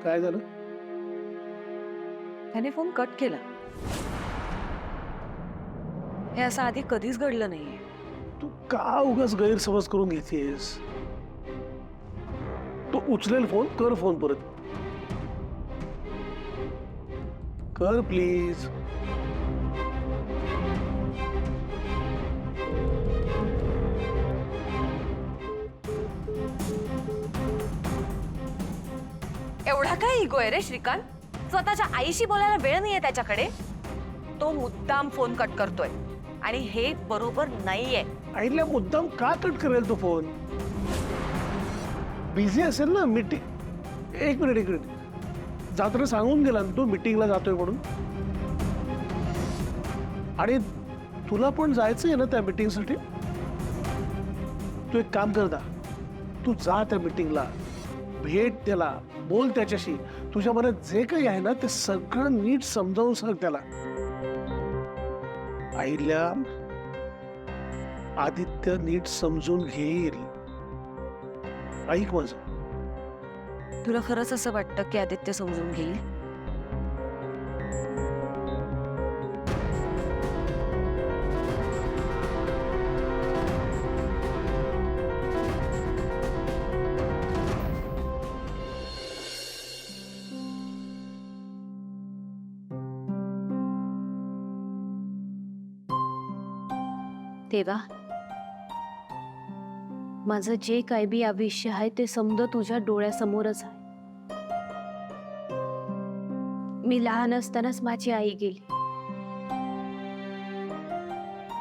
काय झालं? त्याने फोन कट केला. हे असं आधी कधीच घडलं नाहीये. तू का उगाच गैरसमज करून घेतेस? तू उचलेल फोन, कर फोन परत. कर प्लीज. एवढा काय इगो आहे रे श्रीकांत? स्वतःच्या आईशी बोलायला वेळ नाहीये त्याच्याकडे. तो मुद्दाम फोन कट करतोय आणि हे बरोबर नाहीये. आईला मुद्दाम का कट करेल तो फोन? बिझी असेल ना मीटिंग. एक मिनिट. जाताना सांगून गेला ना तू मीटिंगला जातोय म्हणून. आणि तुला पण जायचंय ना त्या मीटिंगसाठी. तू एक काम कर दा, तू जा त्या मीटिंगला, भेट त्याला, बोल त्याच्याशी. तुझ्या मनात जे काही आहे ना ते सगळं नीट समजावून सांग त्याला. आईला आदित्य नीट समजून घेईल. ऐक माझं. तुला खरंच असं वाटतं की आदित्य समजून घेईल? देवा, माझं जे काय बी आयुष्य आहे ते समज तुझ्या डोळ्यासमोरच आहे. मी लहान असतानाच माझी आई गेली.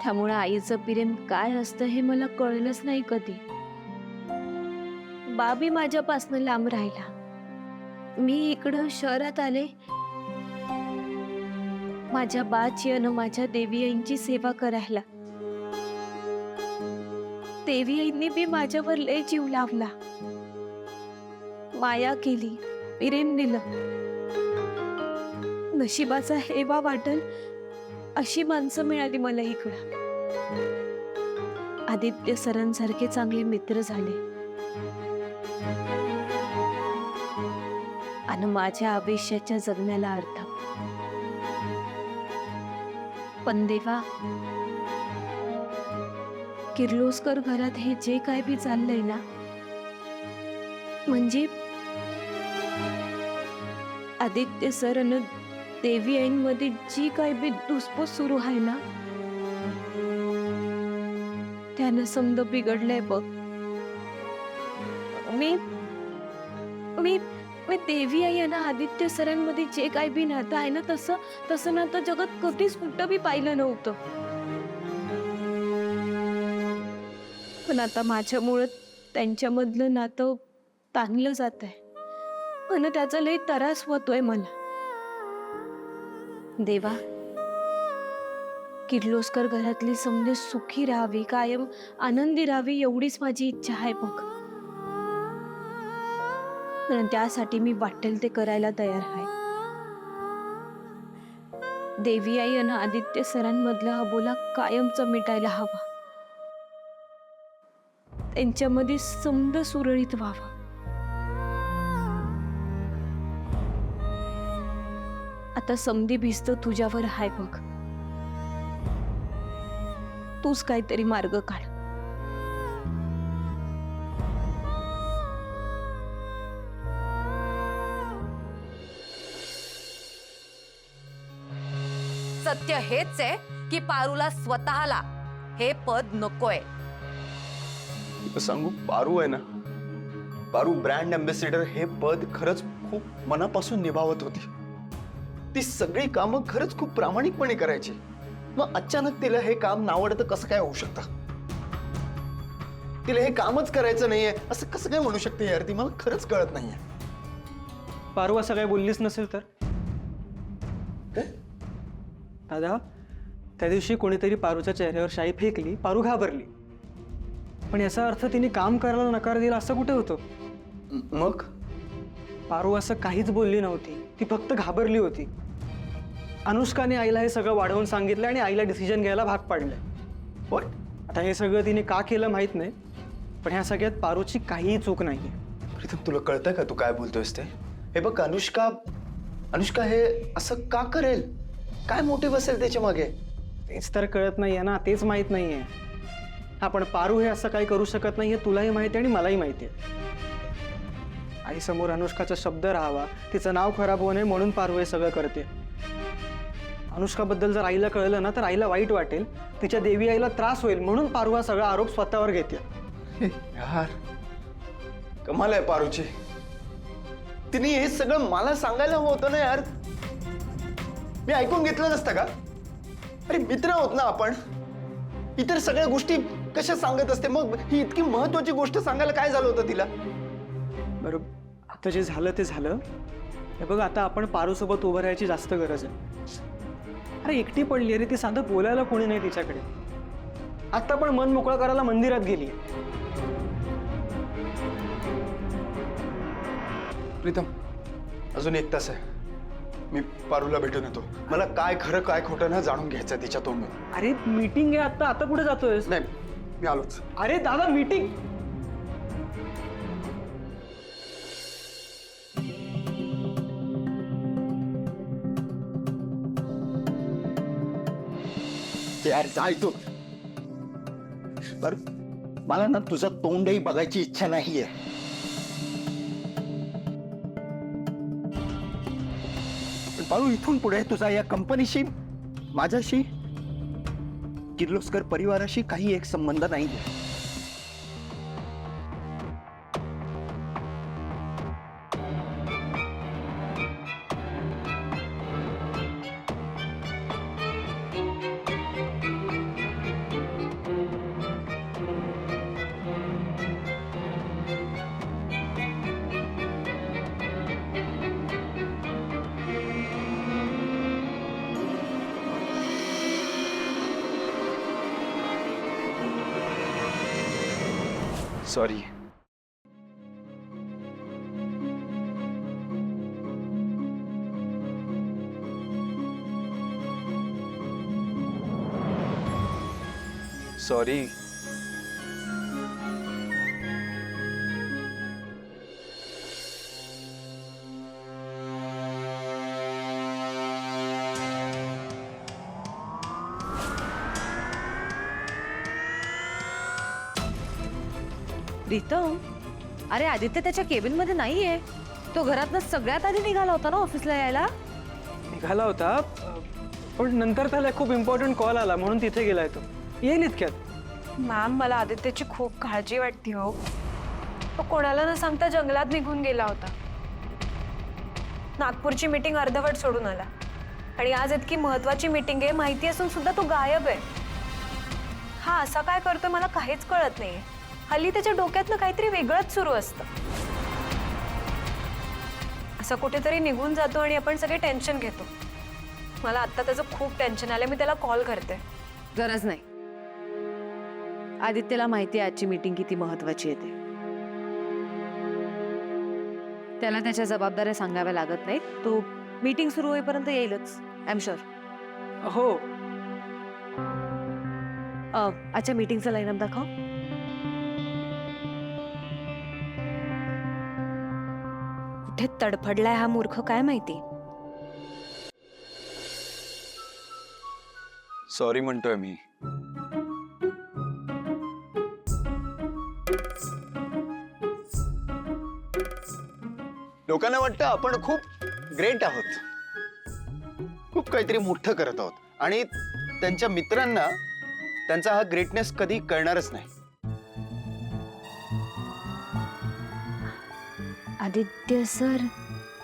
त्यामुळे आईचं प्रेम काय असतं हे मला कळलंच नाही कधी. बाबी माझ्यापासून लांब राहिला. मी इकडं शहरात आले माझ्या बाची आणि माझ्या देवी आईंची सेवा करायला. देवी आईंनी बी माझ्यावर लय जीव लावला, माया केली, प्रेम दिलं. नशिबाचा हेवा वाटल अशी माणसं मिळाली मला इकडं. आदित्य सरांसारखे चांगले मित्र झाले आणि माझ्या आयुष्याच्या जगण्याला अर्थ. पण देवा, किर्लोस्कर घरात हे जे काय बी चाललंय ना, म्हणजे आदित्य सर आणि देवी आईंमध्ये जी काय बी धुसफूस सुरू आहे ना, त्यानं समज बिघडलंय बघ. मी मी मी देवी आई आणि आदित्य सरांमध्ये जे काय बी नातं आहे ना, तसं नातं जगात कधीच कुठं बी पाहिलं नव्हतं. पण आता माझ्यामुळं त्यांच्यामधलं नातं ताणलं जात आहे आणि त्याचा लय त्रास होतोय मला. देवा, किर्लोस्कर घरातली समजे सुखी राहावी, कायम आनंदी राहावी एवढीच माझी इच्छा आहे बघ. आणि त्यासाठी मी वाटेल ते करायला तयार आहे. देवी आई आणि आदित्य सरांमधला अबोला कायमचा मिटायला हवा. त्यांच्यामध्ये समज सुरळीत व्हावं. आता समधी भिस्त तुझ्यावर आहे बघ. तूच काहीतरी मार्ग काढ. सत्य हेच आहे की पारूला स्वतःला हे पद नकोय. सांगू, पारू आहे ना, पारू ब्रँड अँबॅसेडर हे पद खरंच खूप मनापासून निभावत होती. ती सगळी कामं खरंच खूप प्रामाणिकपणे करायची. मग अचानक तिला हे काम नावडतं कसं काय होऊ शकतं? तिला हे कामच करायचं नाहीये असं कसं काय म्हणू शकते यार ती? मला खरंच कळत नाहीये. पारू असं काय बोललीच नसेल तर? दादा, त्या दिवशी कोणीतरी पारूच्या चेहऱ्यावर शाई फेकली, पारू घाबरली. पण याचा अर्थ तिने काम करायला नकार दिला असं कुठे होतं? मग पारू असं काहीच बोलली नव्हती, ती फक्त घाबरली होती. अनुष्काने आईला हे सगळं वाढवून सांगितलं आणि आईला डिसिजन घ्यायला भाग पाडलंय. व्हॉट? आता हे सगळं तिने का केलं माहित नाही, पण ह्या सगळ्यात पारूची काहीही चूक नाहीये. प्रीतम, तुला कळतंय का तू काय बोलतोयस ते? हे बघ अनुष्का हे असं का करेल? काय मोटिव्ह असेल त्याच्या मागे? तेच तर कळत नाहीये ना, तेच माहित नाहीये. आपण पारू हे असं काही करू शकत नाहीये, तुलाही माहिती आणि मलाही माहिती आहे. आई समोर अनुष्काचा शब्द राहावा, तिचं नाव खराब होऊ नये म्हणून पारू हे सगळं करते. अनुष्काबद्दल जर आईला कळलं ना तर आईला वाईट वाटेल, तिच्या देवी आईला त्रास होईल म्हणून पारू हा सगळा आरोप स्वतःवर घेते. यार कमाल आहे पारूची. तिने हे सगळं मला सांगायला हवं होतं ना यार. मी ऐकून घेतलं नसतं का? अरे मित्र आहोत ना आपण. इतर सगळ्या गोष्टी कशा सांगत असते, मग ही इतकी महत्वाची गोष्ट सांगायला काय झालं होतं तिला? बरोबर, आता जे झालं ते झालं. हे बघ, आता आपण पारूसोबत उभं राहायची जास्त गरज आहे. अरे एकटी पडली अरे, ती साधं बोलायला कोणी नाही तिच्याकडे. आता पण मन मोकळं करायला मंदिरात गेली. प्रीतम, अजून 1 तास आहे. मी पारूला भेटून येतो. मला काय खरं काय खोटं ना जाणून घ्यायचं तिच्या तोंडून. अरे मीटिंग आहे आता, आता कुठे जातोयस? नाही, मी आलोच. अरे दादा, मीटिंग. यार जाय तू. बर, मला ना तुझं तोंडही बघायची इच्छा नाहीये. पण पारू, इथून पुढे तुझा या कंपनीशी, माझ्याशी, किर्लोस्कर परिवाराशी काही एक संबंध नाहीये. सॉरी. सॉरी. प्रीतम, अरे आदित्य त्याच्या केबिन मध्ये नाहीये. तो घरातनं सगळ्यात आधी निघाला होता ना ऑफिसला यायला. निघाला होता, पण नंतर त्याला खूप इम्पॉर्टंट कॉल आला म्हणून तिथे गेलाय तो. येईल इतक्यात. मॅम, मला आदित्यची खूप काळजी वाटते हो. तो कोणाला न सांगता जंगलात निघून गेला होता. नागपूरची मीटिंग अर्धवट सोडून आला आणि आज इतकी महत्वाची मीटिंग आहे माहिती असून सुद्धा तो गायब आहे. हा असा काय करतोय मला काहीच कळत नाहीये. हल्ली त्याच्या डोक्यातनं काहीतरी वेगळंच सुरू असतं. असं कुठेतरी निघून जातो आणि आपण सगळे टेन्शन घेतो. मला आता त्याचं खूप टेन्शन आलं. मी त्याला कॉल करते. गरज नाही. आदित्यला माहिती आहे आजची मीटिंग किती महत्वाची आहे ते. त्याला त्याच्या जबाबदाऱ्या सांगाव्या लागत नाहीत. तो मीटिंग सुरू होईपर्यंत येईलच, आय एम शुअर. हो. आजच्या मीटिंगचा लाईनअप दाखव. कुठे तडफडलाय हा मूर्ख काय माहिती. सॉरी म्हणतोय मी. लोकांना वाटतं आपण खूप ग्रेट आहोत, खूप काहीतरी मोठं करत आहोत आणि त्यांच्या मित्रांना त्यांचा हा ग्रेटनेस कधी कळणारच नाही. आदित्य सर,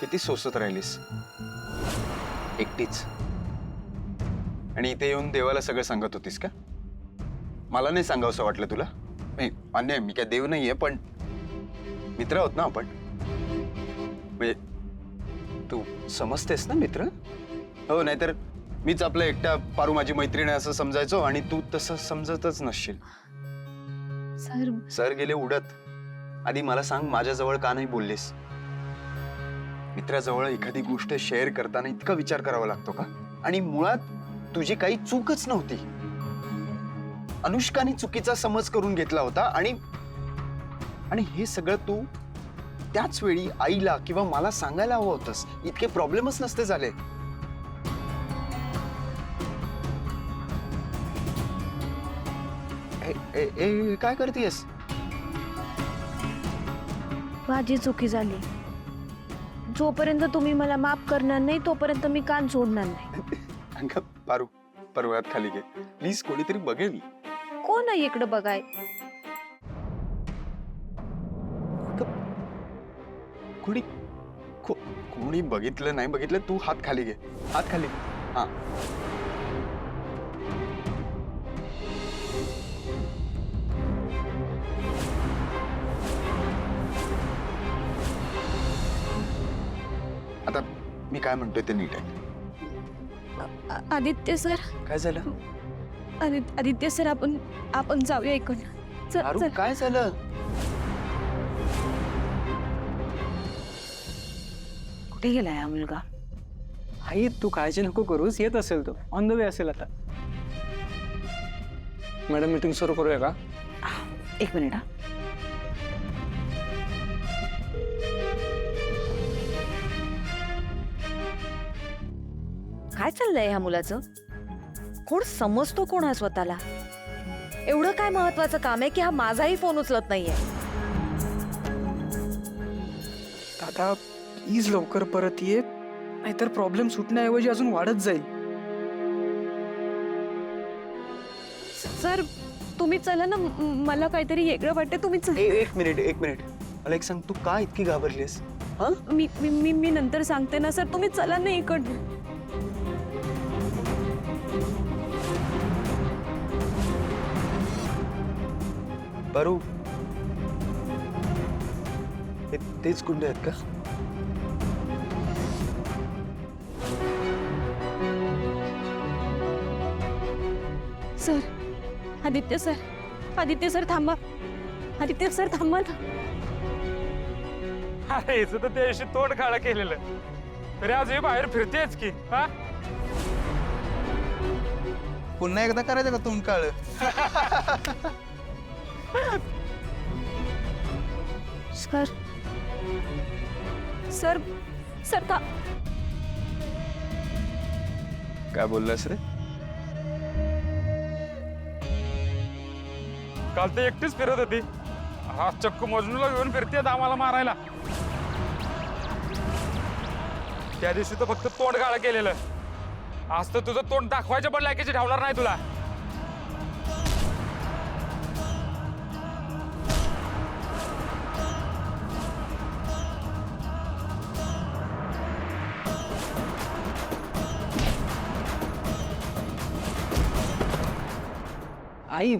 किती सोसत राहिलीस एकटीच, आणि इथे येऊन देवाला सगळं सांगत होतीस का? मला नाही सांगावंसं वाटलं तुला? नाही, मान्य आहे मी काय देव नाहीये, पण मित्र आहोत ना आपण. म्हणजे तू समजतेस ना मित्र? हो, नाहीतर मीच आपलं एकटा पारू माझी मैत्रीण आहे असं समजायचो आणि तू तसं समजतच नसशील. सर गेले उडत. आधी मला सांग, माझ्याजवळ का नाही बोललीस? मित्राजवळ एखादी गोष्ट शेअर करताना इतका विचार करावा लागतो का? आणि मुळात तुझी काही चूकच नव्हती. अनुष्काने चुकीचा समज करून घेतला होता आणि हे सगळं तू त्याच वेळी आईला किंवा मला सांगायला हवं होतंस. इतके प्रॉब्लेमच नसते झाले. काय करतेस? माझी चुकी झाली. जोपर्यंत तुम्ही मला माफ करणार नाही तोपर्यंत मी कान सोडणार नाही. पारू पर्वत खाली घे प्लीज. कोणीतरी बघेल. कोण आहे इकडे बघाय? कोणी बघितलं नाही बघितलं. तू हात खाली घे. हात खाली. हा. आता मी काय म्हणतोय ते नीट आहे. आदित्य सर, काय झालं? आदित्य सर, आपण जाऊया इकडनं. पारू काय झालं? कुठे गेलाय हा मुलगा? आई तू काळजी नको करूस, येत असेल तो. ऑन द वे असेल आता. मॅडम मीटिंग सुरू करूया का? एक मिनिट हा. काय चाललंय ह्या मुलाचं? कोण समजतो कोण हा स्वतःला? एवढं काय महत्वाचं काम आहे की हा माझाही फोन उचलत नाहीये? दादा प्लीज लवकर परत ये, नाहीतर प्रॉब्लेम सुटण्याऐवजी अजून वाढत जाईल. सर तुम्ही चला ना, मला काहीतरी वेगळं वाटतं. तुम्ही एक मिनिट मला एक सांग. तू का इतकी घाबरलीस? हा? मी नंतर सांगते ना सर. तुम्ही चला ना इकडनं. पारू हे तेच गुंड आहेत का? सर, आदित्य सर थांबा. आदित्य सर थांबा ना. अरे हिचं तर त्या दिवशी तोंड काळं केलेलं, तरी आज हे बाहेर फिरतेच की. हा पुन्हा एकदा करायचं का तोंड काळ? सर का काय बोललास रे? काल ते एकटीच फिरत होती. हा चक्क मजनूला घेऊन फिरते आम्हाला मारायला. त्या दिवशी तर फक्त तोंड काळं केलेलं, आज तर तुझं तोंड दाखवायच्या पण लायकीची ठेवणार नाही तुला. आई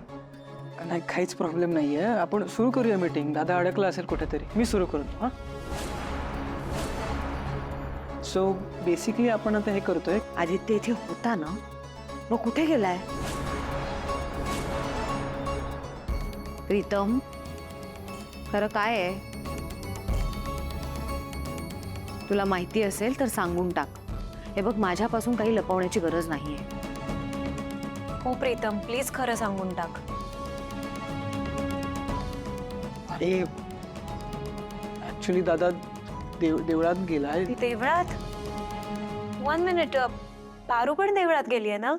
नाही, काहीच प्रॉब्लेम नाहीये. आपण सुरू करूया मीटिंग. दादा अडकला असेल कुठेतरी, मी सुरू करतो. हा सो बेसिकली आपण आता हे करतोय. आदित्य इथे होता ना, मग कुठे गेलाय? प्रीतम, खरं काय आहे? तुला माहिती असेल तर सांगून टाक. हे बघ, माझ्यापासून काही लपवण्याची गरज नाहीये. हो प्रीतम, प्लीज खरं सांगून टाक. अरे ऍक्च्युली दादा देवळात गेलाय. देवळात? 1 मिनिट, पारू पण देवळात गेलीये ना?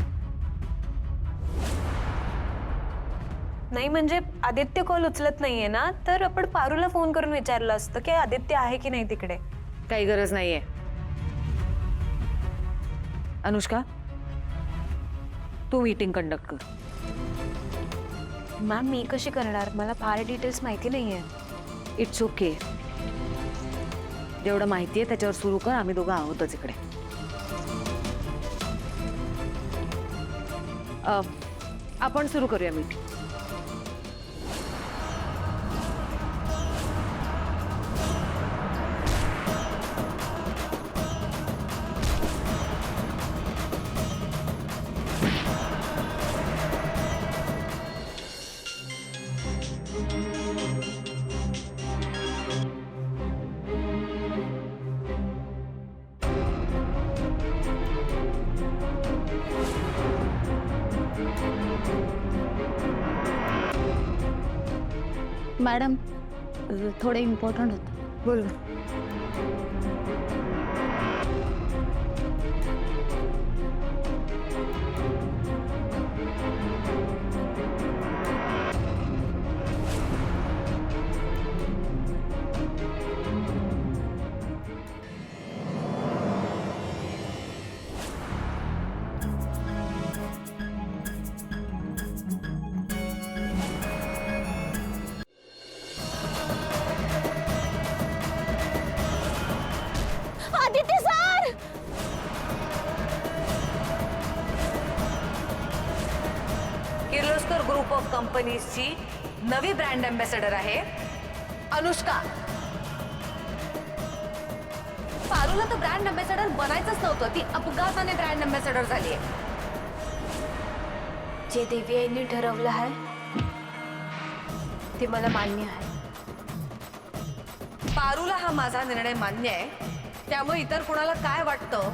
नाही म्हणजे आदित्य कॉल उचलत नाहीये ना, तर आपण पारूला फोन करून विचारलं असतं की आदित्य आहे की नाही तिकडे. काही गरज नाहीये. अनुष्का, तू मीटिंग कंडक्ट कर. मॅम मी कशी करणार? मला फार डिटेल्स माहिती नाहीये. It's okay. जेवढं माहिती आहे त्याच्यावर सुरू कर. आम्ही दोघं आहोतच इकडे. आपण सुरू करूया मीटिंग. मॅडम थोडं इम्पॉर्टंट होतं. बोल ना. Aditya sir, Kirloskar group of कंपनीजची नवी ब्रँड अँबॅसेडर आहे अनुष्का. पारूला तर ब्रँड अँबॅसेडर बनायचंच नव्हतं, ती अपघाताने ब्रँड अँबॅसेडर झाली आहे. जे देवी यांनी ठरवलं आहे ते मला मान्य आहे. पारूला हा माझा निर्णय मान्य आहे, त्यामुळे इतर कोणाला काय वाटतं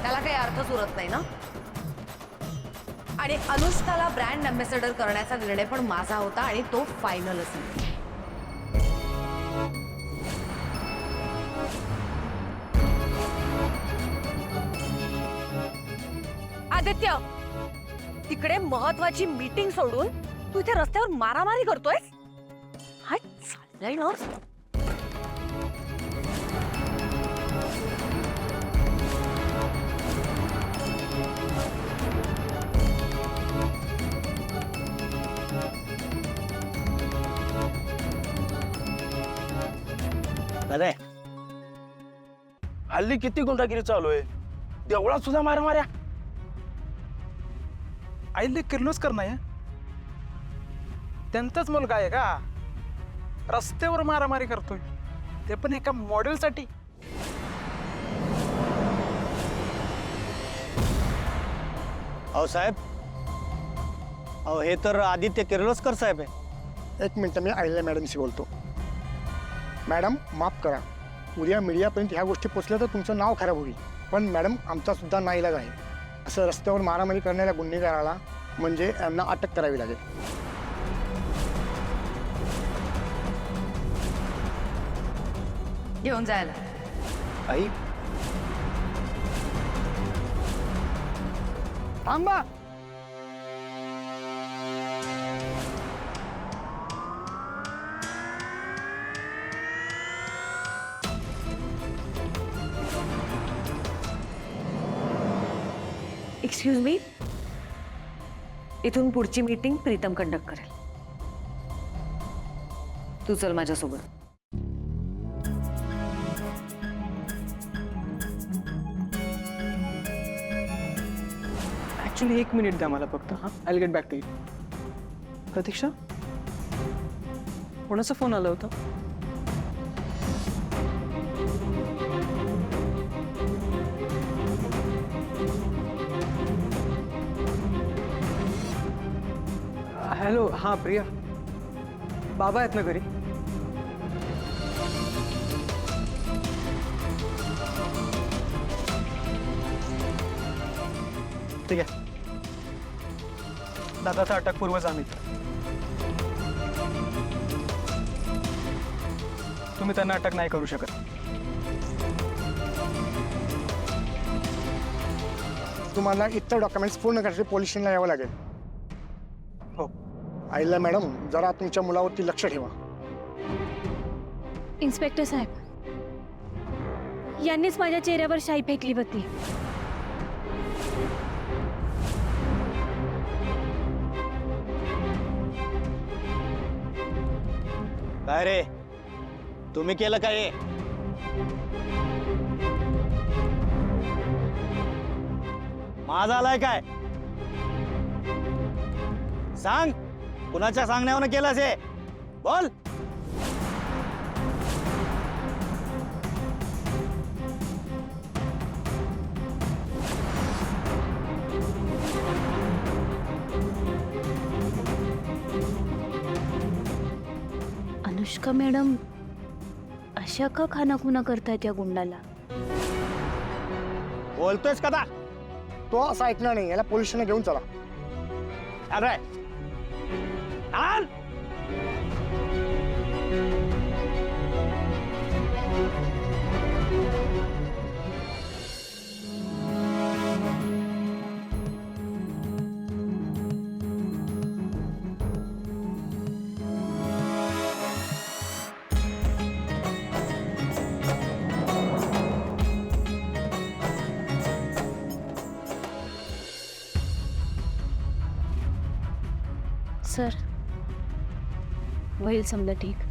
त्याला काही अर्थच उरत नाही ना. आणि अनुष्काला ब्रँड अँबॅसेडर करण्याचा निर्णय पण माझा होता आणि तो फायनल असेल. आदित्य, तिकडे महत्वाची मीटिंग सोडून तू इथे रस्त्यावर मारामारी करतोय. हाय चाललंय ना. अरे हल्ली किती गुंडागिरी चालू आहे, देवळात सुद्धा मारामाऱ्या. आईले किर्लोस्कर नाही, त्यांचाच मुलगा आहे का रस्त्यावर मारामारी करतोय, ते पण एका मॉडेलसाठी. अहो साहेब, अहो हे तर आदित्य किर्लोस्कर साहेब आहे. एक मिनटं, मी आईला मॅडमशी बोलतो. मॅडम माफ करा, उद्या मीडियापर्यंत ह्या गोष्टी पोचल्या तर तुमचं नाव खराब होईल. पण मॅडम आमचा सुद्धा नाईलाज आहे. असं रस्त्यावर मारामारी करणाऱ्या गुन्हेगाराला म्हणजे यांना अटक करावी लागेल. घेऊन जायला. आई थांबा. एक्सक्यूज मी, इथून पुढची मीटिंग प्रीतम कंडक्ट करेल. तू चल माझ्यासोबत. ऍक्च्युली 1 मिनिट द्या मला फक्त. हां, I get back to you. Pratiksha, कोणाचा फोन आला होता? हॅलो, हां प्रिया, बाबा आहेत ना घरी? ठीक आहे, दादाचा अटकपूर्व जामीन. तुम्ही त्यांना अटक नाही करू शकत. तुम्हाला इतर डॉक्युमेंट्स पूर्ण करण्यासाठी पोलीस स्टेशनला यावं लागेल. हो. आईला मॅडम जरा तुमच्या मुलावरती लक्ष ठेवा. इन्स्पेक्टर साहेब, यांनीच माझ्या चेहऱ्यावर शाई फेकली होती. काय रे, तुम्ही केलं काय? माझा आलाय काय? सांग, कुणाच्या सांगण्यावर केलंस हे? बोल. अनुष्का मॅडम अशा का खानाखुना करतायत या गुंडाला? बोलतोयस कदा? तो असं ऐकणार नाही, याला पोलीस स्टेशनला घेऊन चला. अरे आण. सर होईल समजा ठीक.